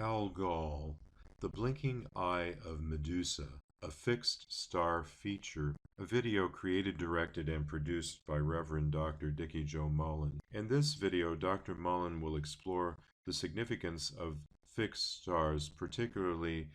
Algol, The Blinking Eye of Medusa, a fixed star feature, a video created, directed, and produced by Reverend Dr. Dikki Mullen. In this video, Dr. Mullen will explore the significance of fixed stars, particularly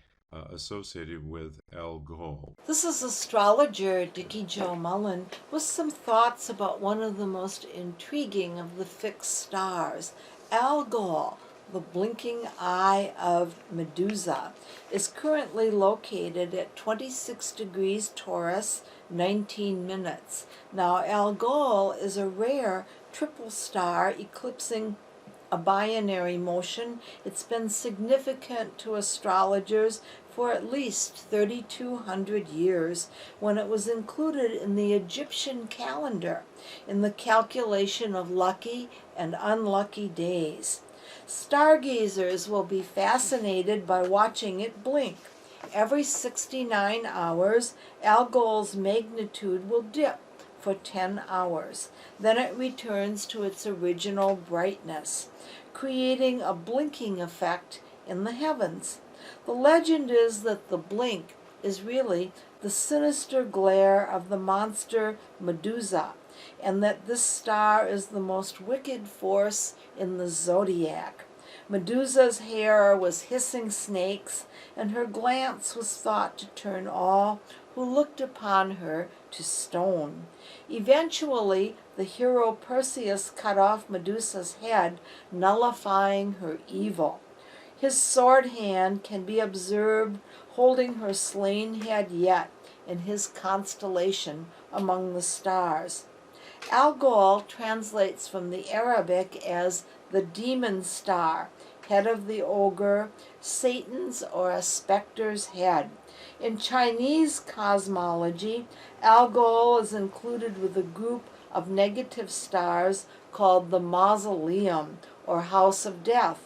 associated with Algol. This is astrologer Dikki Mullen with some thoughts about one of the most intriguing of the fixed stars. Algol, the blinking eye of Medusa, is currently located at 26 degrees Taurus, 19 minutes. Now, Algol is a rare triple star eclipsing a binary motion. It's been significant to astrologers for at least 3,200 years when it was included in the Egyptian calendar in the calculation of lucky and unlucky days. Stargazers will be fascinated by watching it blink. Every 69 hours, Algol's magnitude will dip for 10 hours. Then it returns to its original brightness, creating a blinking effect in the heavens. The legend is that the blink is really the sinister glare of the monster Medusa, and that this star is the most wicked force in the zodiac. Medusa's hair was hissing snakes, and her glance was thought to turn all who looked upon her to stone. Eventually, the hero Perseus cut off Medusa's head, nullifying her evil. His sword hand can be observed holding her slain head yet in his constellation among the stars. Algol translates from the Arabic as the demon star, head of the ogre, Satan's or a specter's head. In Chinese cosmology, Algol is included with a group of negative stars called the mausoleum or house of death.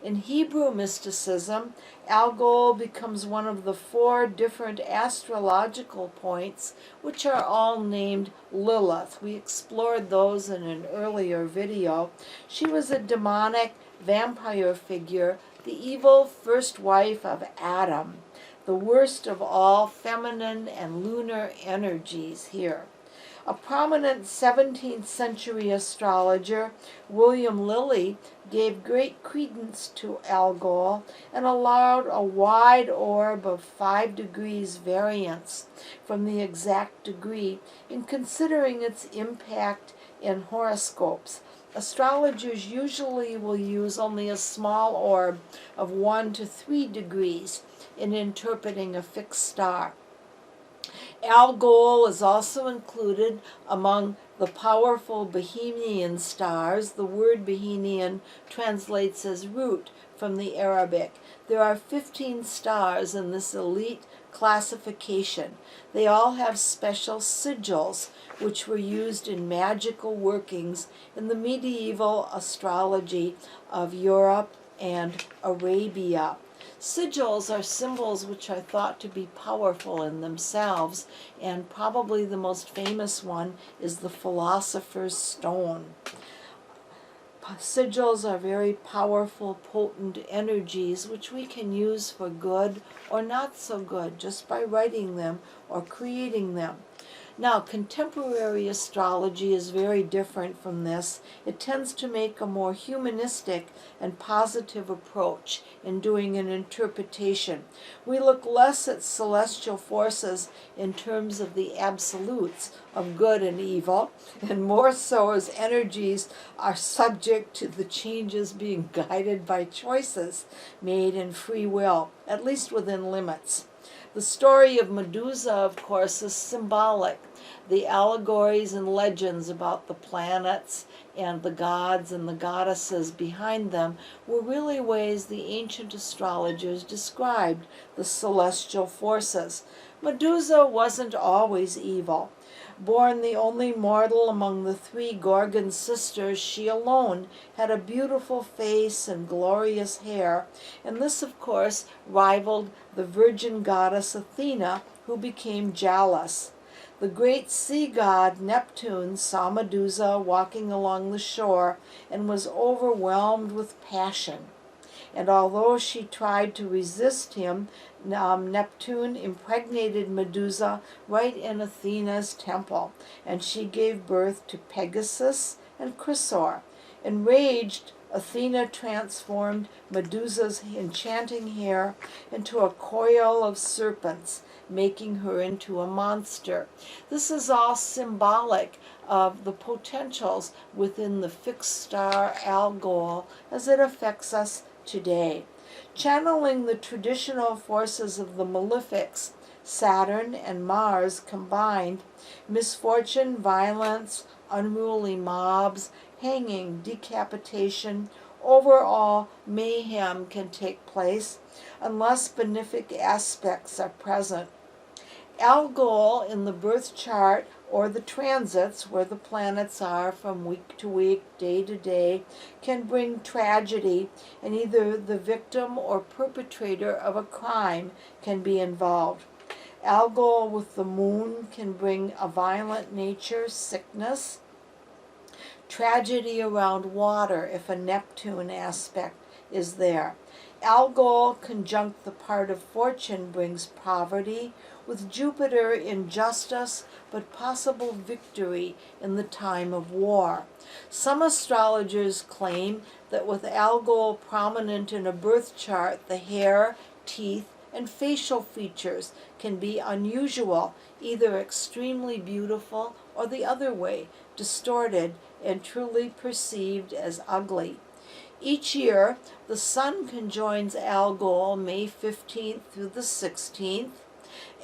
In Hebrew mysticism, Algol becomes one of the 4 different astrological points, which are all named Lilith. We explored those in an earlier video. She was a demonic vampire figure, the evil first wife of Adam, the worst of all feminine and lunar energies here. A prominent 17th century astrologer, William Lilly, gave great credence to Algol and allowed a wide orb of 5 degrees variance from the exact degree in considering its impact in horoscopes. Astrologers usually will use only a small orb of 1 to 3 degrees in interpreting a fixed star. Algol is also included among the powerful Bohemian stars. The word Bohemian translates as root from the Arabic. There are 15 stars in this elite classification. They all have special sigils, which were used in magical workings in the medieval astrology of Europe and Arabia. Sigils are symbols which are thought to be powerful in themselves, and probably the most famous one is the Philosopher's Stone. Sigils are very powerful, potent energies which we can use for good or not so good just by writing them or creating them. Now, contemporary astrology is very different from this. It tends to make a more humanistic and positive approach in doing an interpretation. We look less at celestial forces in terms of the absolutes of good and evil, and more so as energies are subject to the changes being guided by choices made in free will, at least within limits. The story of Medusa, of course, is symbolic. The allegories and legends about the planets and the gods and the goddesses behind them were really ways the ancient astrologers described the celestial forces. Medusa wasn't always evil. Born the only mortal among the 3 Gorgon sisters, she alone had a beautiful face and glorious hair, and this, of course, rivaled the virgin goddess Athena, who became jealous. The great sea god Neptune saw Medusa walking along the shore and was overwhelmed with passion. and although she tried to resist him, Neptune impregnated Medusa right in Athena's temple, and she gave birth to Pegasus and Chrysaor. Enraged, Athena transformed Medusa's enchanting hair into a coil of serpents, making her into a monster. This is all symbolic of the potentials within the fixed star Algol as it affects us today. Channeling the traditional forces of the malefics, Saturn and Mars combined, misfortune, violence, unruly mobs, hanging, decapitation, overall mayhem can take place unless benefic aspects are present. Algol in the birth chart or the transits where the planets are from week to week, day to day, can bring tragedy, and either the victim or perpetrator of a crime can be involved. Algol with the moon can bring a violent nature, sickness, tragedy around water if a Neptune aspect is there. Algol conjunct the part of fortune brings poverty, with Jupiter in justice, but possible victory in the time of war. Some astrologers claim that with Algol prominent in a birth chart, the hair, teeth, and facial features can be unusual, either extremely beautiful or the other way, distorted and truly perceived as ugly. Each year, the Sun conjoins Algol May 15th through the 16th,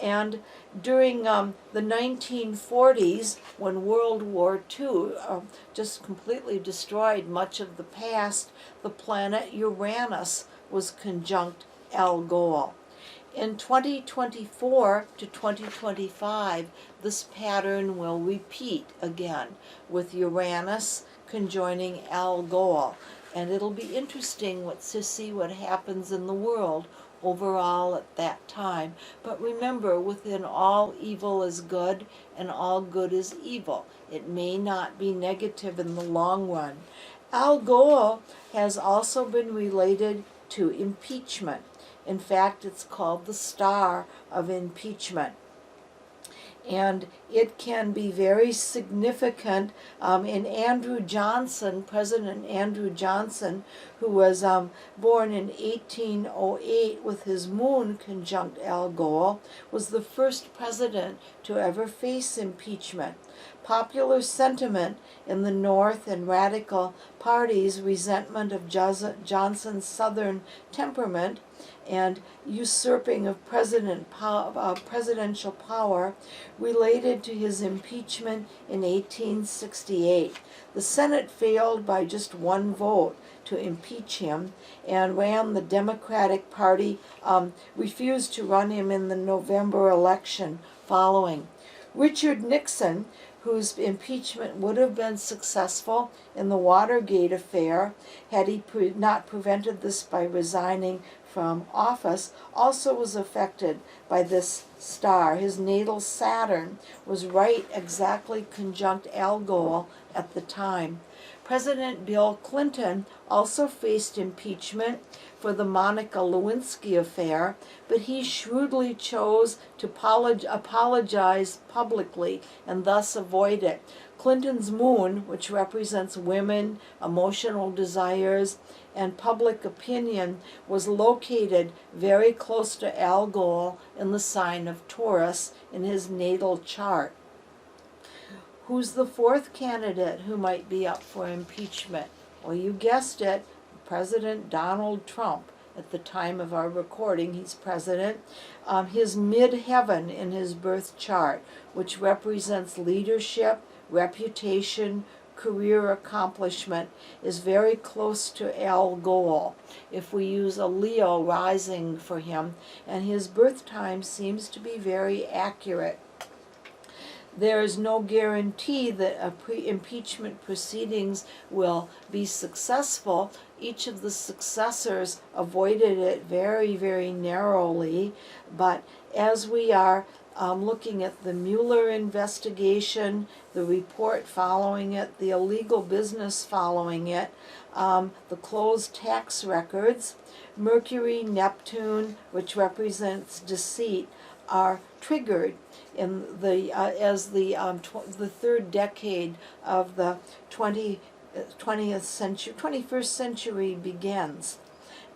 and during the 1940s, when World War II just completely destroyed much of the past, the planet Uranus was conjunct Algol. In 2024 to 2025, this pattern will repeat again with Uranus conjoining Algol, and it'll be interesting to see what happens in the world overall at that time. But remember, within all evil is good and all good is evil. It may not be negative in the long run. Algol has also been related to impeachment. In fact, it's called the star of impeachment. And it can be very significant in Andrew Johnson, President Andrew Johnson, who was born in 1808 with his moon conjunct Algol, was the first president to ever face impeachment. Popular sentiment in the North and radical parties' resentment of Johnson's Southern temperament and usurping of presidential power related to his impeachment in 1868. The Senate failed by just one vote to impeach him, and the Democratic Party refused to run him in the November election following. Richard Nixon, whose impeachment would have been successful in the Watergate affair had he not prevented this by resigning from office, also was affected by this star. His natal Saturn was right exactly conjunct Algol at the time. President Bill Clinton also faced impeachment for the Monica Lewinsky affair, but he shrewdly chose to apologize publicly and thus avoid it. Clinton's moon, which represents women, emotional desires, and public opinion, was located very close to Algol in the sign of Taurus in his natal chart. Who's the fourth candidate who might be up for impeachment? Well, you guessed it, President Donald Trump. At the time of our recording, he's president. His midheaven in his birth chart, which represents leadership, reputation, career accomplishment, is very close to Algol if we use a Leo rising for him, and his birth time seems to be very accurate. There is no guarantee that impeachment proceedings will be successful. Each of the successors avoided it very, very narrowly, but as we are looking at the Mueller investigation, the report following it, the illegal business following it, the closed tax records, Mercury, Neptune, which represents deceit, are triggered in the as the third decade of the 20th century, 21st century begins.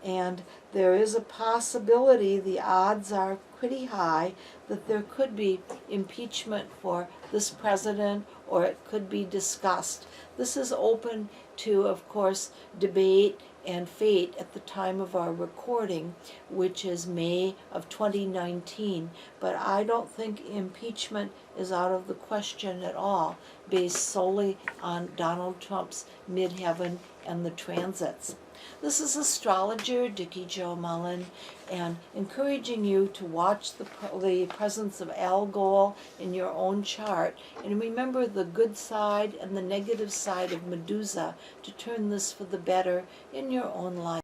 And there is a possibility, the odds are pretty high, that there could be impeachment for this president, or it could be discussed. This is open to, of course, debate and fate at the time of our recording, which is May of 2019. But I don't think impeachment is out of the question at all, based solely on Donald Trump's midheaven and the transits. This is astrologer Dikki Jo Mullen, and encouraging you to watch the presence of Algol in your own chart, and remember the good side and the negative side of Medusa to turn this for the better in your own life.